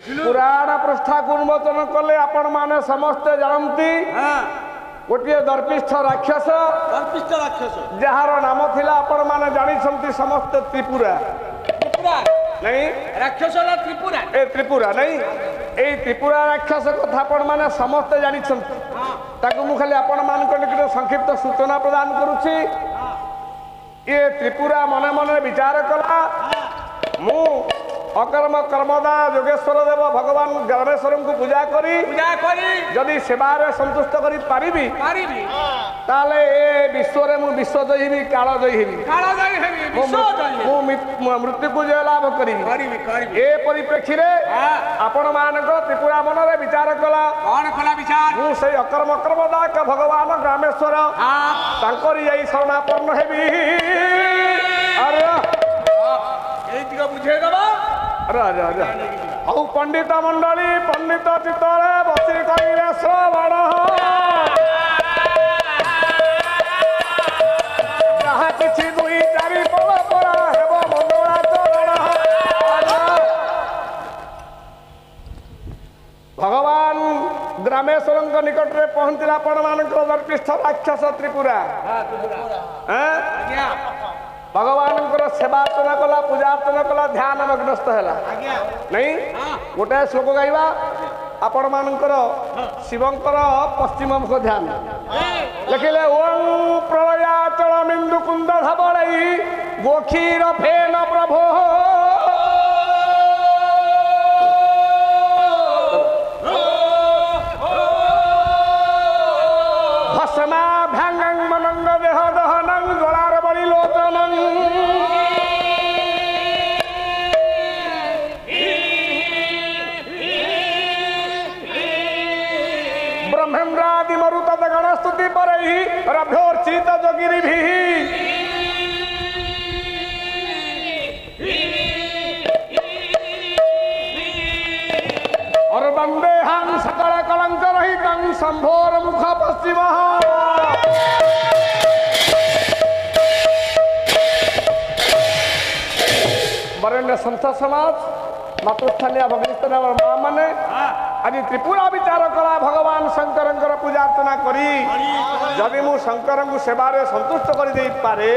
पुराण पृष्ठा उन्मोचन कले आपण माने समस्ते जानती गोटे दर्पिष्ठ राक्षस जार नाम थिला आपण माने जानी समस्ते त्रिपुरा नहीं राक्षस त्रिपुरा ए त्रिपुरा नहीं ए त्रिपुरा राक्षस कथा आपण माने समस्ते जानी ताकू मु खाली आपण मान को संक्षिप्त सूचना प्रदान करूची ये त्रिपुरा मने मने विचार कला मु अकर्म कर्मदा योगेश्वर देव भगवान ग्रामेश्वर को पूजा करी जदि सेवारे संतुष्ट करी पारिबी ताले ए विश्व रे मु विश्व जय हेबी काल जय हेबी मु मृत्यु को जय लाभ करी ए परिप्रेक्षी रे आपण मानक त्रिपुरा मन रे विचार कला कौन कला विचार मु से अकर्म कर्मदा के भगवान ग्रामेश्वर तांकरी जय शरणापन्न हेबी अरे एतिका बुझे दबा अरे औ पंडित मंडली पंडित चित्तरे बसी कइले श्रवण जहाँ किछि दुई चारि पल पर हेब मंगला चरण भगवान ग्रामेश्वर निकट में पहुंचला पण मानक दर्पिष्ठ राक्षस त्रिपुरा भगवान सेवा अर्चना कला पूजा अर्चना कला ध्यान मग्नस्थ है नहीं गोटे श्लोक गाइबा आपण मानकर शिवंकर पश्चिम मुख ध्यान लिखिले ओं प्रलयाचल बिंदु कुंद धवलई गोखीर फेन प्रभो भस्मा भ्यांगं मनंग देह दहनं गलार बड़ी लोचनं ब्रह्मेन्द्रादि मरुत गण स्तुति परहि रभ्योर्चित जोगिरिभिः और वंदे हम सकल कलंक रहितं शंभोर मुख पश्चिमः वरेण्य संत समाज मातृस्थानीय भगिनी माँ मैंने आज त्रिपुरा विचार कला भगवान शंकर पूजा अर्चना करी जदि मु शंकर को सेवारे संतुष्ट कर दे पारे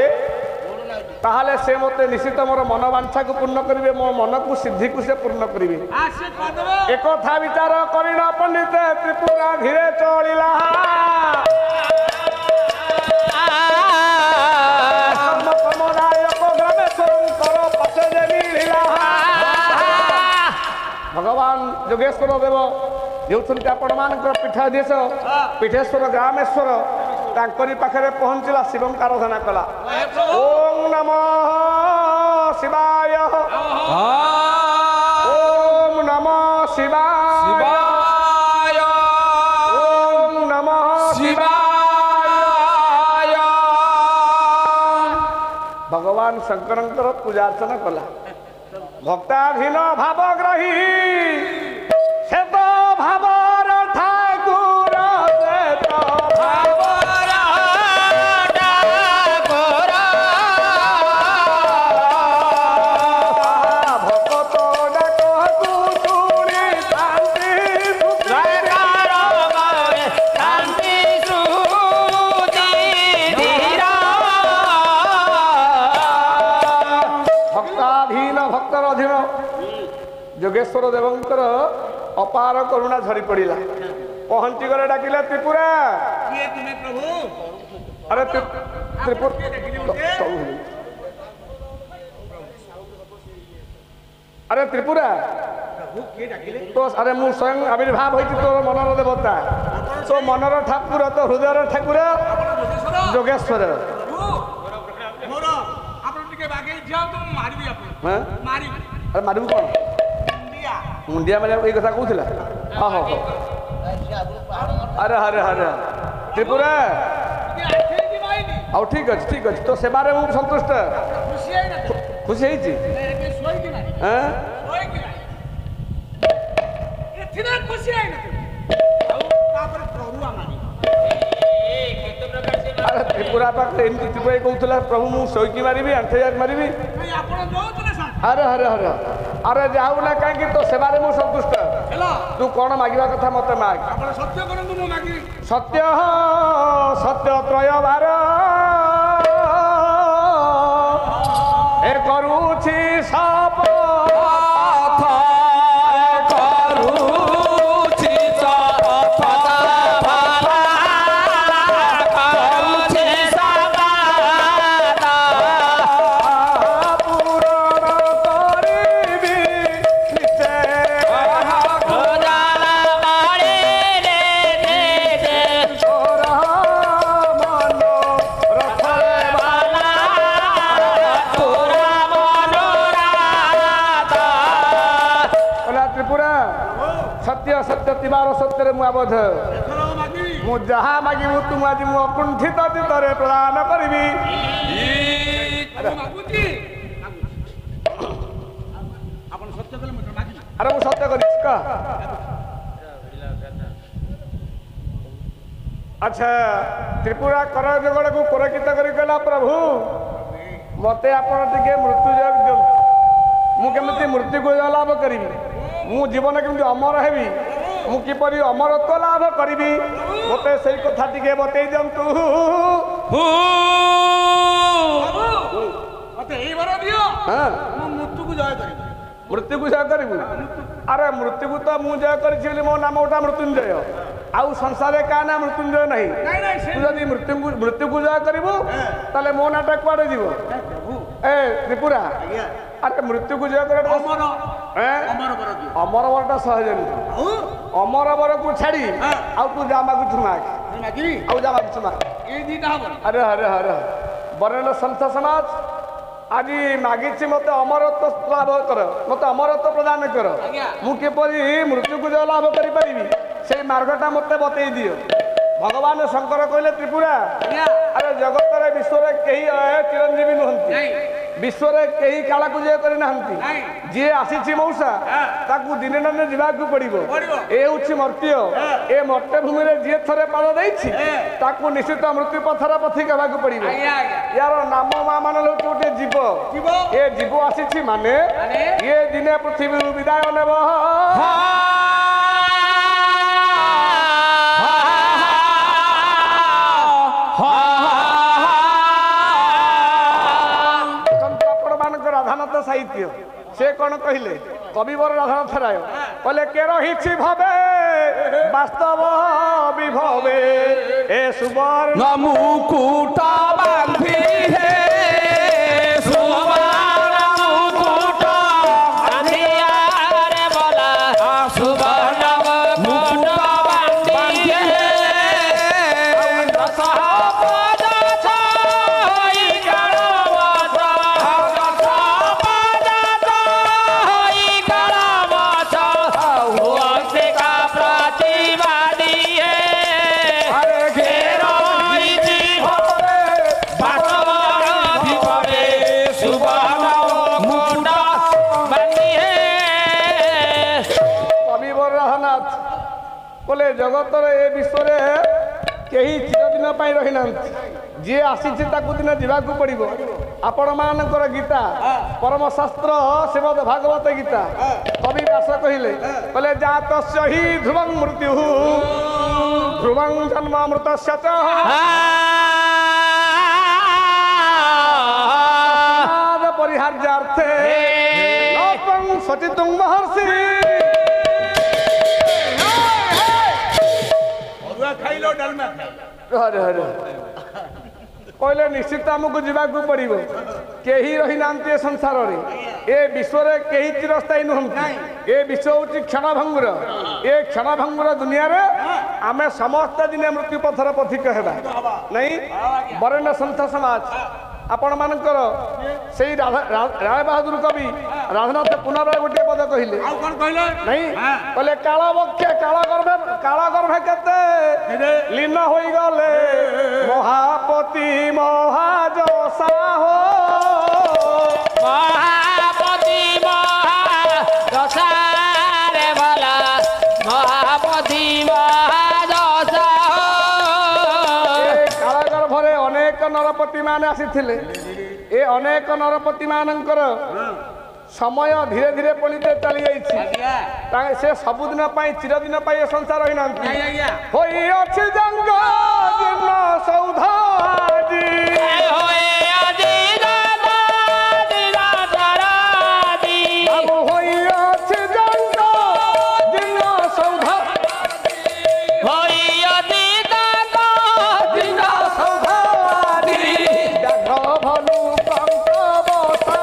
ताहले से मते निश्चित मोर मनोवांछा को पूर्ण करिवे मो मन को सिद्धि को से पूर्ण करिवे एक कथा विचार करिना पंडित त्रिपुरा धीरे चलिला भगवान योगेश्वर देव जो आपण मान पीठाधीश पीठेश्वर ग्रामेश्वर तांकरी पाखरे पहुंचला शिवं आराधना कला ओम नमः शिवाय ओम नमः शिवाय ओम नमः शिवाय भगवान शंकर पूजा अर्चना कला भक्ताधीन भावग्रही से तो भावर ठाकुर से तो भावर ठाकुर भक्त डाकू सुनी शांति शांति भक्ताधीन भक्तर अधीन योगेश्वर देवंकर अपार करुणा झरी पड़ा पहुंची गले डाकिले त्रिपुरा अरे अरे त्रिपुरा तो अरे मु स्वयं आविर्भाव होती तोर मनर देवता तो मनर ठाकुर तो हृदय ठाकुर योगेश्वर अरे मारू कौन मुंडिया मारे ये कथा कहूला हाँ हाँ अरे अरे अरे त्रिपुरा आउ ठीक अच्छे तो सेवारे मु संतुष्ट खुशी त्रिपुरा पाखे एमती त्रिपुरा कहूला प्रभु मु शोईकी मारि आंठे मारि ଆରେ ଆରେ ଆରେ ଆରେ ଯାଉ ନା କାହିଁକି ତୋ ସେବାରେ ମୁଁ ସନ୍ତୁଷ୍ଟ। ହେଲା ତୁ କଣ ମାଗିବା କଥା ମତେ ମାଗ। ଆପଣ ସତ୍ୟ କରନ୍ତୁ ମୁଁ ମାଗିବି। ସତ୍ୟ ସତ୍ୟ ତ୍ରୟ ବାର ଏ କରୁଛି ସପ ସତ୍ୟରେ ମୁଁ ଆବଦ୍ଧ। ମୁଁ ଯାହା ମାଗିବୁ ତୁ ଆଜି ମୁଁ ଅକୁଣ୍ଠିତ ଚିତ୍ତରେ ପ୍ରଦାନ କରିବି। ଆରେ ମୁଁ ସତ୍ୟ କରିଛି କହ। ଆଚ୍ଛା ତ୍ରିପୁରା କର ଯୋଗଡ଼କୁ ପୁରକିତ କରି କହିଲା ପ୍ରଭୁ ମତେ ଆପଣ ଟିକେ ମୃତ୍ୟୁ ଦିଅନ୍ତୁ। ମୁଁ କେମିତି ମୃତ୍ୟୁକୁ ଲାଭ କରିବି? ମୁଁ ଜୀବନ କେମିତି ଅମର ହେବି? ମୁଁ କିପରି ଅମରତ୍ୱ ଲାଭ କରିବି? ମୋତେ ସେଇ କଥା ଟିକେ ବତେଇ ଦିଅନ୍ତୁ। ମତେ ଏଇ ବର ଦିଅ ମୁଁ ମୃତ୍ୟୁକୁ ଜୟ କରିବି। ମୃତ୍ୟୁକୁ ଜୟ କରିବୁ? ଆରେ ମୃତ୍ୟୁକୁ ତ ମୁଁ ଜୟ କରିଛି ବୋଲି ମୋ ନାମ ଗୋଟା ମୃତ୍ୟୁଞ୍ଜୟ। ଆଉ ସଂସାରରେ କାହା ନା ମୃତ୍ୟୁଞ୍ଜୟ ନାହିଁ। ତୁ ଯଦି ମୃତ୍ୟୁକୁ ଜୟ କରିବୁ ତାହେଲେ ମୋ ନାଁଟା କୁଆଡ଼େ ଯିବ? ଏ ତ୍ରିପୁରା ଆରେ ମୃତ୍ୟୁକୁ ଜୟ କରିବା ଅମର ବରଟା ସହଜ ନୁହେଁ। ଅମର ବରକୁ ଛାଡ଼ି ଆଉ ତୁ ଯା ମାଗୁଛୁ ମାଗ। ଆଉ ଯା ମାଗୁଛୁ ମାଗ। ଆରେ ଆରେ ଆରେ ବରେଣ୍ୟ ସନ୍ଥ ସମାଜ ଆଜି ମାଗିଛି ମତେ ଅମରତ୍ୱ ଲାଭ କର, ମତେ ଅମରତ୍ୱ ପ୍ରଦାନ କର। ମୁଁ କିପରି ମୃତ୍ୟୁକୁ ଜୟ ଲାଭ କରିପାରିବି ସେଇ ମାର୍ଗଟା ମତେ ବତେଇ ଦିଅ। ଭଗବାନ ଶଙ୍କର କହିଲେ ତ୍ରିପୁରା ଆରେ ଜଗତରେ ବିଶ୍ୱରେ କେହି ଚିରଞ୍ଜୀବୀ ନୁହନ୍ତି। ବିଶ୍ୱରେ କେହି କାଳକୁ ଜୟ କରିନାହାନ୍ତି। ଯିଏ ଆସିଛି ମଉସା ତାକୁ ଦିନେ ନା ଦିନେ ଯିବାକୁ ପଡ଼ିବ। ଏ ହେଉଛି ମର୍ତ୍ତ୍ୟ। ଏ ମର୍ତ୍ତ୍ୟ ଭୂମିରେ ଯିଏ ଥରେ ପାଦ ଦେଇଛି ତାକୁ ନିଶ୍ଚିତ ମୃତ୍ୟୁ ପଥର ପଥିକ ହେବାକୁ ପଡ଼ିବ। ୟାର ନାମ ମା ମାନେ ହେଉଛି ଗୋଟେ ଜୀବ। ଏ ଜୀବ ଆସିଛି ମାନେ ଇଏ ଦିନେ ପୃଥିବୀରୁ ବିଦାୟ ନେବ। ସାହିତ୍ୟ ସେ କଣ କହିଲେ? କବିବର ରାଧାନାଥ ରାୟ କହିଲେ କେ ରହିଛି ଭବେ ବାସ୍ତବ ବିଭବେ ଏ ସୁବର୍ଣ୍ଣ ମୁକୁଟ ବାନ୍ଧି ହେ ସୁବର୍ଣ୍ଣ ମୁକୁଟ ବାନ୍ଧିଆରେ ବଲା ସୁବର୍ଣ୍ଣ ମୁକୁଟ ବାନ୍ଧି ହେ बोले जगतर ए विश्व कहीं चिरदिन रही ना जी आसी दिन जावाक पड़ो। आपण मानकर गीता परम शास्त्र श्रीमद भागवत गीता कवि व्यास कहले कहले जात ही ध्रुवं मृत्यु ध्रुवं जन्मामृत परिहार्यार्थे सचित महर्षि कहले निश्चित आमको जावाक पड़ो। कहीं रही ना संसार ए विश्व कहीं चिरस्थायी नुहति। ए विश्व हूँ क्षणभंगुर। ए क्षणभंगुर दुनिया रे आमे समस्त दिने मृत्यु पथर पथिक हेबा नहीं। बरेण्य सन्थ समाज आपण मानकर से राय बहादुर कवि राधानाथ पुनराय गोटे पद कहले नहीं कहले काल बक्ष काल गर्भे केते लीन हो गले महापति महाजसा हो महापति महाजसा रे भला महापति महाजसा काल गर्भरे अनेक नरपति माने आसी ए अनेक नरपति मानकर ସମୟ ଧୀରେ ଧୀରେ ପଳିତେ ଚାଲି ଯାଇଛି ଆଜ୍ଞା ସେ ସବୁଦିନ ପାଇଁ ଚିରଦିନ ପାଇଁ ଏ ସଂସାର ରହିନାହାନ୍ତି ଆଜ୍ଞା ହୋଇଅଛି ଜଙ୍ଗ ଜୀର୍ଣ୍ଣ ସୌଧ ଆଜି ବାବୁ ହୋଇଅଛି ଜଙ୍ଗ ଜୀର୍ଣ୍ଣ ସୌଧ ଜୀର୍ଣ୍ଣ ସୌଧ ଆଜି ବ୍ୟାଘ୍ର ଭଲୁ କଙ୍କ ବସା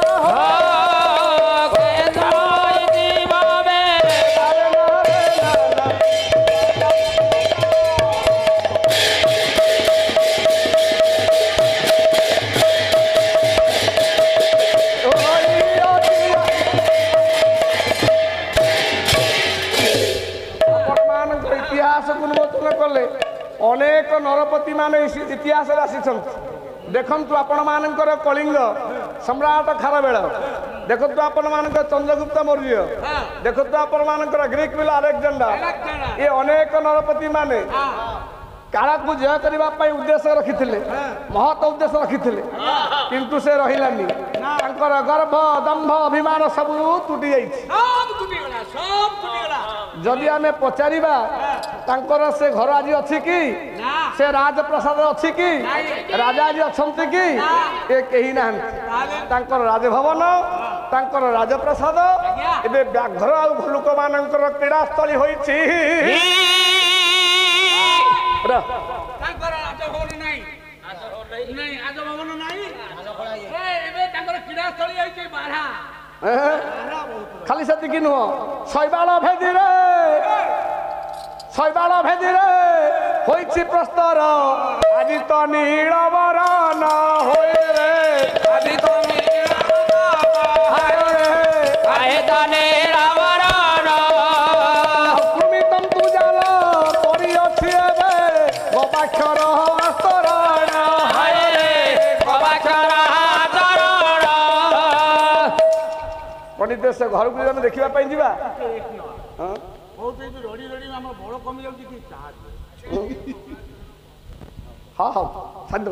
इतिहास को उन्मोचन कले अनेक नरपति मान इतिहास देखु आपण मानकर कलिंग सम्राट खारवेल देखु आपण मानकर चंद्रगुप्त मौर्य देखु आपण मानकर ग्रीक विल अलेक्जेंडर ये अनेक नरपति माने काला को जय करने उद्देश्य रखी महत उद्देश्य रखी किंतु से रहिलानी गर्भ दंभ अभिमान सब टूटी जाइए जदि आम पचारिबा तांकर से घर आज अच्छी कि से राजप्रसाद अच्छी कि राजा आज अच्छा कि ये कही ना तांकर राजभवन तांकर राजप्रसाद एबे व्याघ्र आ भलुक मानकर क्रीड़ास्थली होइछि खाली से नुह शैवाल भेदी रे प्रस्तर आज तो नीलवर न होए रे आज तो कृमितम तू जाल परी अच्छी गोपाक्षर स्तरण पंडित से घर को देखा जा हाँ हाँ शांत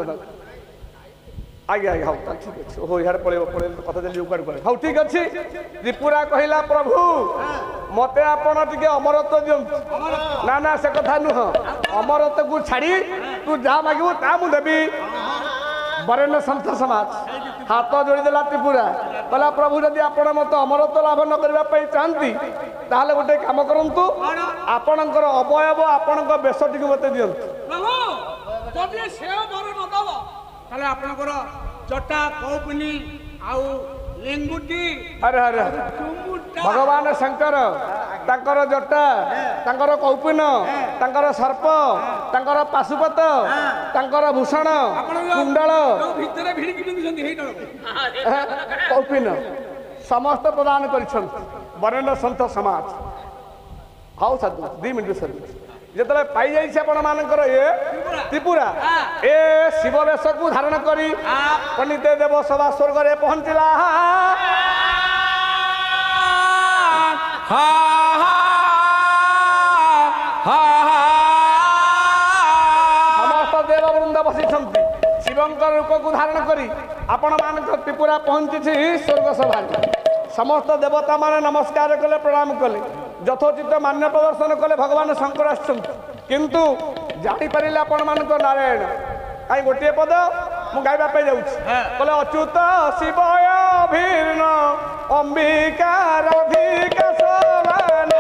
आज्ञा आज्ञा हाँ ठीक अच्छे हो यार पड़े कथा चलिए हाँ ठीक अच्छे त्रिपुरा कहला प्रभु मत आपण टे अमरत्व दिंतु ना ना से कथा नुह अमरत्व को छाड़ी तू जहाँ मागू ता मुझे देवी बरेण्य संत समाज हाथ जोड़ीदेला त्रिपुरा कहला प्रभु जदि आपण मत अमरत्व लाभ न करने चाहती ताहले गोटे काम करंतु आपणकर अवयव आपण बेशटी मत दिंतु जटा कौपुनी आउ लिंगुटी अरे अरे भगवान शंकर तांकर जटा तांकर कौपिन तांकर सर्प तांकर पाशुपत तांकर भूषण कुंडल कौपिन समस्त प्रदान कर वरेण्य संत समाज हाँ साधु 2 मिनट सर जिते पाई जाइए आपण मानकर ये त्रिपुरा ए शिव वेश को धारण करी पंडित देव सभा स्वर्ग रे पहुंचला समस्त देव वृंद बसी शिवंकर रूप को धारण करी आपण मानक त्रिपुरा पहुंची स्वर्ग सभा समस्त देवता माने नमस्कार कले प्रणाम कले यथोचित मान्य प्रदर्शन कले भगवान शंकर किंतु जापारे आपण मान नारायण कहीं गोटे पद मुझे गाइबा जाऊँगी कहले अच्युत शिवय भीर्ण अंबिका राधिका सोवन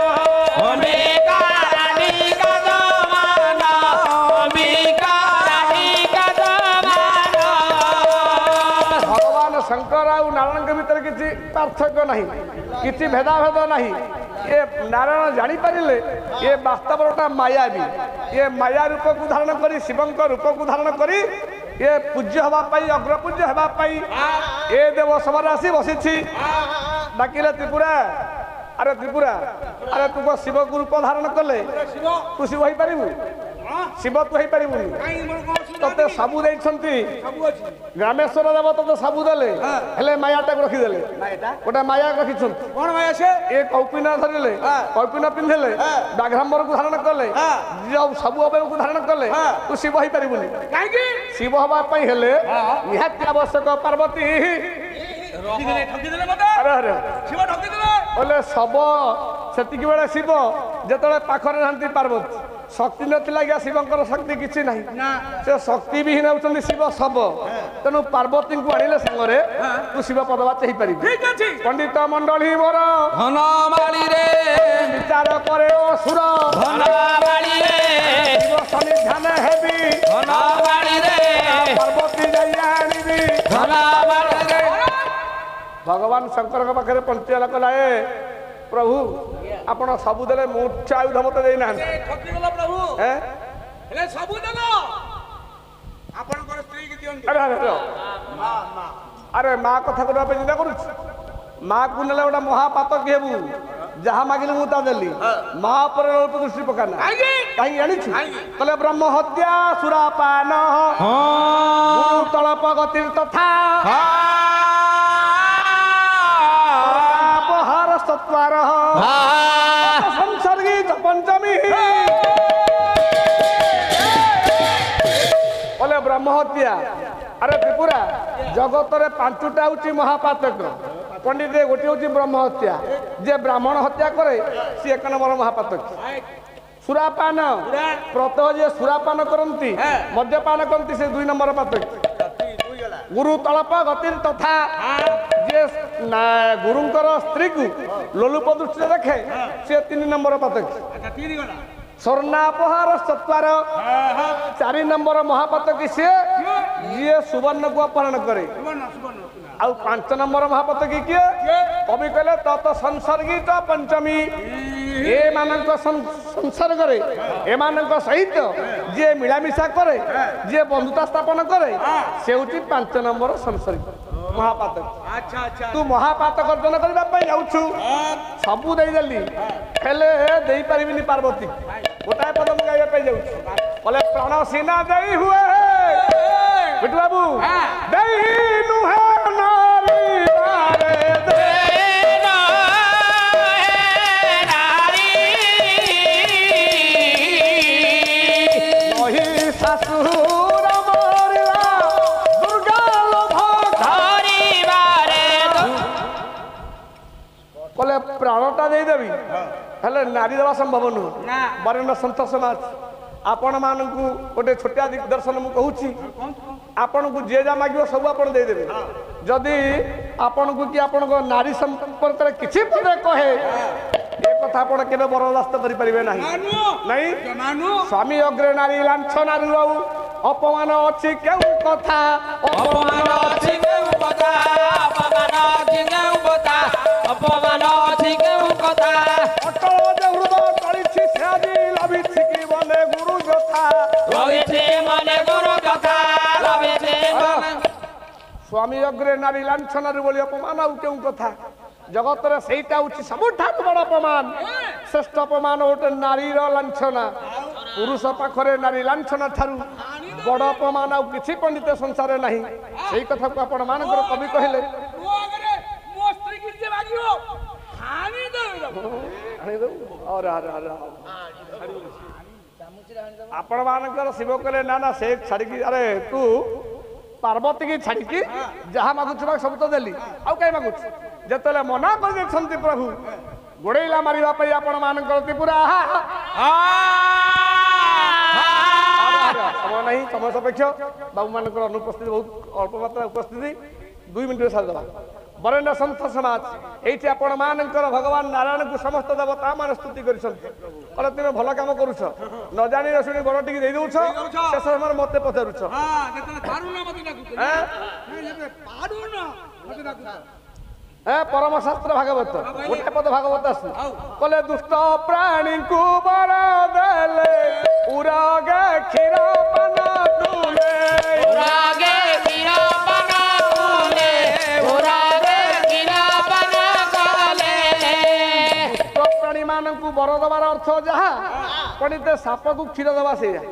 भगवान शंकर आ नारायण के भीतर किसी पार्थक्य नहीं किसी भेदाभेद नहीं ये नारायण जापारे ये वास्तवटा माया भी ये माया रूप को धारण करी शिवंकर रूप को धारण करी ये पूज्य हवापाई अग्रपूज्य हवापाई ये देव सभा आसी बसी डाकिले त्रिपुरा अरे त्रिपुरा अरे तू शिव को रूप धारण कले तू शिव हो पारू शिव तू हो पारू ते सबू ग्रामेश्वर देव ते सबू देले मायाटा को रखीदे गोटे माया रखी ये कौपिन धरले कौपिन पिंधले बाघ्राम्बर को धारण कले सबू अवयव को धारण कले तू शिव हो पारू शिव हवाई निहाती आवश्यक पार्वती ଠକିଦେଲେ ମତେ ଆରେ ଆରେ ଶିବ ଠକିଦେଲେ ବୋଲେ ଶବ ସେତିକି ବେଳେ ଶିବ ଯେତେବେଳେ ପାଖରେ ନାହାନ୍ତି ପାର୍ବତୀ ଶକ୍ତି ନଥିଲା ଆଜ୍ଞା ଶିବଙ୍କର ଶକ୍ତି କିଛି ନାହିଁ ନା ସେ ଶକ୍ତି ବିହୀନ ହେଉଛନ୍ତି ଶିବ ଶବ ତେଣୁ ପାର୍ବତୀଙ୍କୁ ଆଣିଲେ ସାଙ୍ଗରେ ତୁ ଶିବ ପଦବାଚ ହେଇପାରିବୁ ଠିକ ଅଛି ପଣ୍ଡିତ ମଣ୍ଡଳୀ ମୋର ଧନମାଳିରେ ବିଚାର କରେ ଅସୁର ଧନମାଳିରେ ଶିବ ସନ୍ନିଧାନ ହେବି ଧନମାଳିରେ ପାର୍ବତୀ ଯାଇ ଆଣିବି ଧନମାଳିରେ ଭଗବାନ ଶଙ୍କରଙ୍କ ପାଖରେ ପଞ୍ଚାୟତ କଲା ଏ ପ୍ରଭୁ ଆପଣ ସବୁ ଦେଲେ ମୁଖ୍ୟ ଆୟୁଧ ମତେ ଦେଇନାହାନ୍ତି ଠକିଗଲ ପ୍ରଭୁ ଏଁ? ହେଲେ ସବୁ ଦେଲ ଆପଣଙ୍କର ସ୍ତ୍ରୀ କି ଦିଅନ୍ତୁ ଆରେ ଆରେ ଆରେ। ଆରେ ମା କଥା କରିବା ପାଇଁ ଚିନ୍ତା କରୁଛି ମାକୁ ନେଲେ ଗୋଟେ ମହାପାତ କି ହେବୁ ଯାହା ମାଗିଲି ମୁଁ ତା ଦେଲି ମା ଉପରେ ଅଳ୍ପ ଦୃଷ୍ଟି ପକାନା କାହିଁକି ଜାଣିଛୁ କହିଲେ ବ୍ରହ୍ମ ହତ୍ୟା ସୁରାପାନ ତଳପ ଗତିର ତଥା ଅପହାର ସତ୍ୱାର ସଂସର୍ଗୀ ପଞ୍ଚମୀ ବୋଲେ ବ୍ରହ୍ମ ହତ୍ୟା ଆରେ ତ୍ରିପୁରା ଜଗତରେ ପାଞ୍ଚଟା ହଉଛି ମହାପାତକ ପଣ୍ଡିତ ଗୋଟିଏ ହଉଛି ବ୍ରହ୍ମ ହତ୍ୟା ଯେ ବ୍ରାହ୍ମଣ ହତ୍ୟା କରେ ସିଏ ଏକ ନମ୍ବର ମହାପାତକ ସୁରାପାନ ପ୍ରତଃ ଯିଏ ସୁରାପାନ କରନ୍ତି ମଦ୍ୟପାନ କରନ୍ତି ସେ 2 ନମ୍ବର ପାତକ ଗୁରୁ ତଳପ ଗତିର ତଥା ଯିଏ ଗୁରୁଙ୍କର ସ୍ତ୍ରୀକୁ ଲୋଲୁପ ଦୃଷ୍ଟିରେ ଦେଖେ ସିଏ 3 ନମ୍ବର ପାତକ ସ୍ୱର୍ଣ୍ଣାପହାର ସତ୍ୱାର 4 ନମ୍ବର ମହାପାତକ ସିଏ ଯିଏ ସୁବର୍ଣ୍ଣକୁ ଅପହରଣ କରେ ଆଉ 5 ନମ୍ବର ମହାପାତକ କିଏ କବି କହିଲେ ତତ ସଂସର୍ଗୀତ ପଞ୍ଚମୀ ଏମାନଙ୍କ ସଂସର୍ଗରେ ଏମାନଙ୍କ ସହିତ ଯିଏ ମିଳାମିଶା କରେ ଯିଏ ବନ୍ଧୁତା ସ୍ଥାପନ କରେ ସେ ହେଉଛି 5 ନମ୍ବର ସଂସର୍ଗ ମହାପାତକ ତୁ ମହାପାତକ ଅର୍ଜନ କରିବା ପାଇଁ ଯାଉଛୁ ସବୁ ଦେଇଦେଲି ହେଲେ ଦେଇପାରିବିନି ପାର୍ବତୀ ଗୋଟାଏ ପଦ ମୁଁ ଗାଇବା ପାଇଁ ଯାଉଛି ବୋଲେ ପ୍ରାଣ ସିନା ଦେଇ ହୁଏ ବିଟୁ ବାବୁ ଦେଇ ନୁହେଁ ନାରୀ ଶାଶୁର ମରିଲା ଦୁର୍ଗା ଲୋଭ କଲେ ପ୍ରାଣଟା ଦେଇଦେବି ହେଲେ ନାରୀ ଦେବା ସମ୍ଭବ ନୁହଁ ବରେଣ୍ୟ ସନ୍ଥ ସମାଜ ଆପଣମାନଙ୍କୁ ଗୋଟେ ଛୋଟିଆ ଦିଗ୍ଦର୍ଶନ ମୁଁ କହୁଛି ଆପଣଙ୍କୁ ଯିଏ ଯାହା ମାଗିବ ସବୁ ଆପଣ ଦେଇଦେବେ ଯଦି ଆପଣଙ୍କୁ କି ଆପଣଙ୍କ ନାରୀ ସମ୍ପର୍କରେ କିଛି ପଦେ କହେ ଏ କଥା ଆପଣ କେବେ ବରଦାସ୍ତ କରିପାରିବେ ନାହିଁ ନାଇଁ ସ୍ୱାମୀ ଅଗ୍ରେ ନାରୀ ଲାଞ୍ଛନାରୁ ଆଉ ଅପମାନ ଅଛି କେଉଁ କଥା ଅପମାନ ଅଛି କେଉଁ କଥା ଅପମାନ ଅଛି କେଉଁ କଥା ଅପମାନ ଅଛି କେଉଁ କଥା ଅଟଳ ଯେ ହୃଦୟ ଟଳିଛି ସେ ଆଜି ଲଭିଛି କି ବଲେ ଗୁରୁ ଯଥା ରହିଛି ମନେ ଗୁରୁ କଥା ରହିଛି ମନେ ସ୍ୱାମୀ ଅଗ୍ରେ ନାରୀ ଲାଞ୍ଛନାରୁ ବୋଲି ଅପମାନ ଆଉ କେଉଁ କଥା ଜଗତରେ ସେଇଟା ହଉଛି ସବୁଠାରୁ ବଡ଼ ଅପମାନ ଶ୍ରେଷ୍ଠ ଅପମାନ ଗୋଟେ ନାରୀର ଲାଞ୍ଛନା ପୁରୁଷ ପାଖରେ ନାରୀ ଲାଞ୍ଛନା ଠାରୁ ବଡ଼ ଅପମାନ ଆଉ କିଛି ପଣ୍ଡିତ ସଂସାରରେ ନାହିଁ ସେଇ କଥାକୁ ଆପଣ ମାନଙ୍କର କବି କହିଲେ ଆପଣ ମାନଙ୍କର ଶିବ କହିଲେ ନା ନା ସେ ଛାଡ଼ିକି ଆରେ ତୁ ପାର୍ବତୀ କି ଛାଡ଼ିକି ଯାହା ମାଗୁଛୁ ସବୁ ତ ଦେଲି ଆଉ କାହିଁ ମାଗୁଛୁ ଯେତେବେଳେ ମନା କରିଦେଇଛନ୍ତି ପ୍ରଭୁ ଗୋଡେଇଲା ମାରିବା ପାଇଁ ଆପଣ ମାନଙ୍କର ତ୍ରିପୁରା ସମୟ ନାହିଁ ସମୟ ସାପେକ୍ଷ ବାବୁ ମାନଙ୍କର ଅନୁପସ୍ଥିତି ବହୁତ ଅଳ୍ପ ମାତ୍ରା ଉପସ୍ଥିତି 2 ମିନିଟରେ ସାରିଦେବା ବରେଣ୍ୟ ସନ୍ଥ ସମାଜ ଏଇଠି ଆପଣ ମାନଙ୍କର ଭଗବାନ ନାରାୟଣଙ୍କୁ ସମସ୍ତ ଦେବତା ମାନେ ସ୍ତୁତି କରିଛନ୍ତି କହିଲେ ତୁମେ ଭଲ କାମ କରୁଛ ନ ଜାଣି ଶୁଣି ବଡ଼ ଟିକେ ଦେଇ ଦଉଛ ଶେଷ ସମୟରେ ମତେ ପଚାରୁଛ ପରମ ଶାସ୍ତ୍ର ଭାଗବତ ଗୋଟେ ପଦ ଭାଗବତ ଆସୁ କହିଲେ ଦୁଷ୍ଟ ପ୍ରାଣୀଙ୍କୁ ବର ଦେଲେ ଉରାଗେ କ୍ଷୀର ପାନ ତୁଲେ ଉରାଗେ କ୍ଷୀର ପାନ ତୁଲେ ଉରାଗେ କ୍ଷୀର ପାନ କଲେ ଦୁଷ୍ଟ ପ୍ରାଣୀ ମାନଙ୍କୁ ବର ଦେବାର ଅର୍ଥ ଯାହା ପଣ୍ଡିତ ସାପକୁ କ୍ଷୀର ଦେବା ସେଇଆ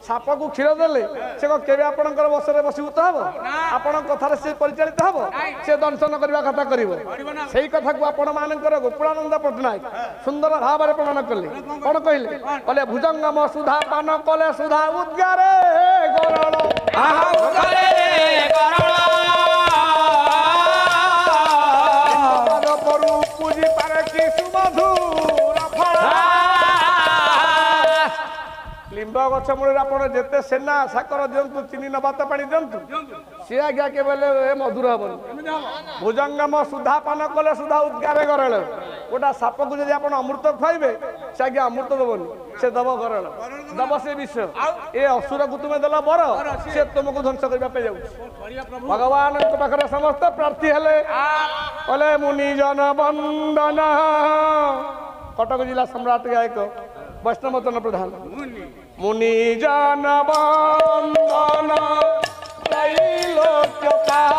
ସାପକୁ କ୍ଷୀର ଦେଲେ ସେ କଣ କେବେ ଆପଣଙ୍କର ବସରେ ବସିଭୂତ ହବ ଆପଣଙ୍କ କଥାରେ ସେ ପରିଚାଳିତ ହବ ସେ ଦଂଶନ କରିବା କଥା କରିବ ସେଇ କଥାକୁ ଆପଣ ମାନଙ୍କର ଗୋକୁଳାନନ୍ଦ ପଟ୍ଟନାୟକ ସୁନ୍ଦର ଭାବରେ ପ୍ରମାଣ କଲେ କଣ କହିଲେ କହିଲେ ଭୁଜଙ୍ଗମ ସୁଧା ପାନ କଲେ ସୁଧା ଉଦ୍ଗାରେ ଗରଳ ନିମ୍ବ ଗଛ ମୂଳରେ ଆପଣ ଯେତେ ସେନା ସାକର ଦିଅନ୍ତୁ ଚିନି ନବାତ ପାଣି ଦିଅନ୍ତୁ ସିଏ ଆଜ୍ଞା କେବେ ମଧୁର ହବନି। ଭୁଜଙ୍ଗମ ସୁଧା ପାନ କଲେ ସୁଧା ଉଦ୍ଗାରେ ଗରଳ। ଗୋଟା ସାପକୁ ଯଦି ଆପଣ ଅମୃତ ଖୁଆଇବେ ସେ ଆଜ୍ଞା ଅମୃତ ଦେବନି, ସେ ଦବ ଗରଳ, ଦବ ସେ ବିଷ। ଏ ଅସୁରକୁ ତୁମେ ଦେଲ ବର, ସେ ତୁମକୁ ଧ୍ୱଂସ କରିବା ପାଇଁ ଯାଉଛି। ଭଗବାନଙ୍କ ପାଖରେ ସମସ୍ତ ପ୍ରାର୍ଥୀ ହେଲେ, କହିଲେ ମୁନିଜନ ବନ୍ଦନ। କଟକ ଜିଲ୍ଲା ସମ୍ରାଟ ଗାୟକ ବୈଷ୍ଣବଚନ ପ୍ରଧାନ। ମୁନିଜନ ବନ୍ଦନ ତ୍ରୈଲୋକ୍ୟପାଳ